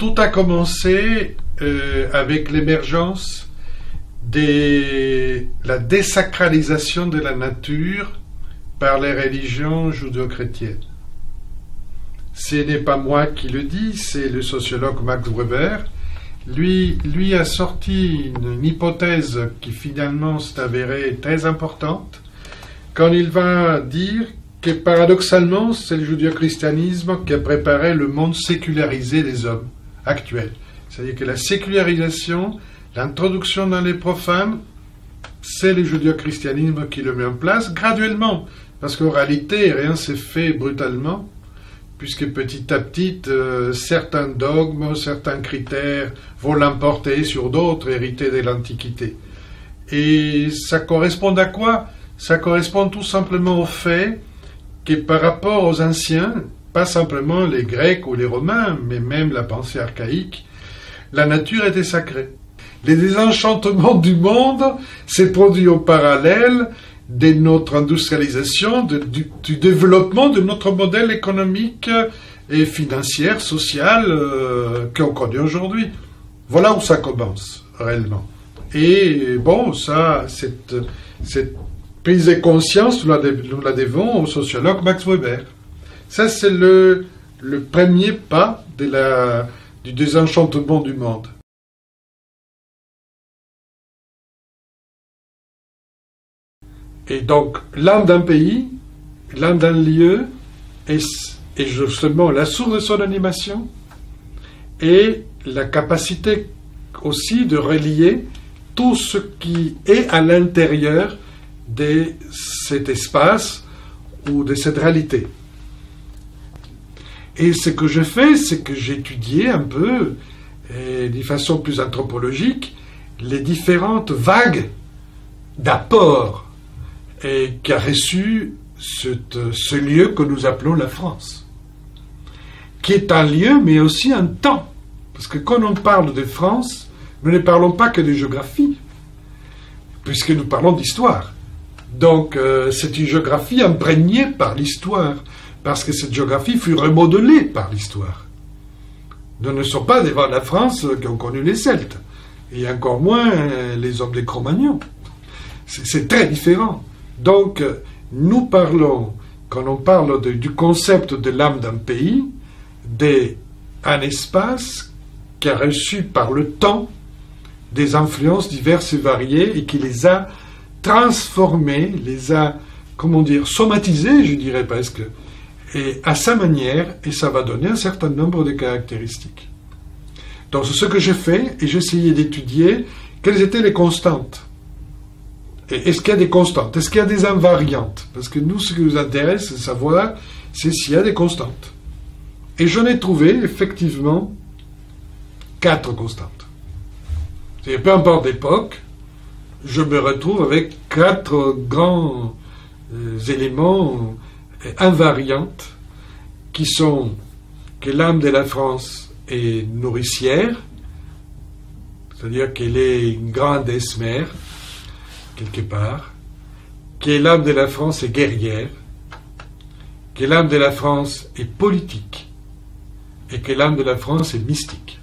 Tout a commencé avec l'émergence de la désacralisation de la nature par les religions judéo-chrétiennes. Ce n'est pas moi qui le dis, c'est le sociologue Max Weber. Lui a sorti une hypothèse qui finalement s'est avérée très importante quand il va dire que paradoxalement c'est le judéo-christianisme qui a préparé le monde sécularisé des hommes actuels. C'est-à-dire que la sécularisation, l'introduction dans les profanes, c'est le judéo-christianisme qui le met en place graduellement, parce qu'en réalité rien ne s'est fait brutalement, puisque petit à petit, certains dogmes, certains critères vont l'emporter sur d'autres hérités de l'Antiquité. Et ça correspond à quoi? Ça correspond tout simplement au fait que par rapport aux anciens, pas simplement les Grecs ou les Romains, mais même la pensée archaïque, la nature était sacrée. Les désenchantements du monde s'est produit au parallèle de notre industrialisation, du développement de notre modèle économique et financier, social qu'on connaît aujourd'hui. Voilà où ça commence, réellement. Et bon, ça, cette prise de conscience, nous la devons au sociologue Max Weber. Ça, c'est le premier pas du désenchantement du monde. Et donc, l'âme d'un pays, l'âme d'un lieu, est justement la source de son animation, et la capacité aussi de relier tout ce qui est à l'intérieur de cet espace ou de cette réalité. Et ce que je fais, c'est que j'ai étudié un peu, de façon plus anthropologique, les différentes vagues d'apports qu'a reçu ce lieu que nous appelons la France, qui est un lieu mais aussi un temps. Parce que quand on parle de France, nous ne parlons pas que de géographie, puisque nous parlons d'histoire. Donc c'est une géographie imprégnée par l'histoire, parce que cette géographie fut remodelée par l'histoire. Nous ne sommes pas devant la France qui ont connu les Celtes, et encore moins les hommes des Cro-Magnons. C'est très différent. Donc, nous parlons, quand on parle du concept de l'âme d'un pays, d'un espace qui a reçu par le temps des influences diverses et variées et qui les a transformées, les a, somatisées, je dirais presque, et à sa manière, et ça va donner un certain nombre de caractéristiques. Donc, c'est ce que j'ai fait, et j'essayais d'étudier quelles étaient les constantes. Est-ce qu'il y a des constantes? Est-ce qu'il y a des invariantes? Parce que nous, ce qui nous intéresse, c'est de savoir s'il y a des constantes. Et j'en ai trouvé, effectivement, 4 constantes. C'est-à-dire, peu importe l'époque, je me retrouve avec 4 grands éléments invariantes qui sont que l'âme de la France est nourricière, c'est-à-dire qu'elle est une grande déesse mère, quelque part, que l'âme de la France est guerrière, que l'âme de la France est politique, et que l'âme de la France est mystique.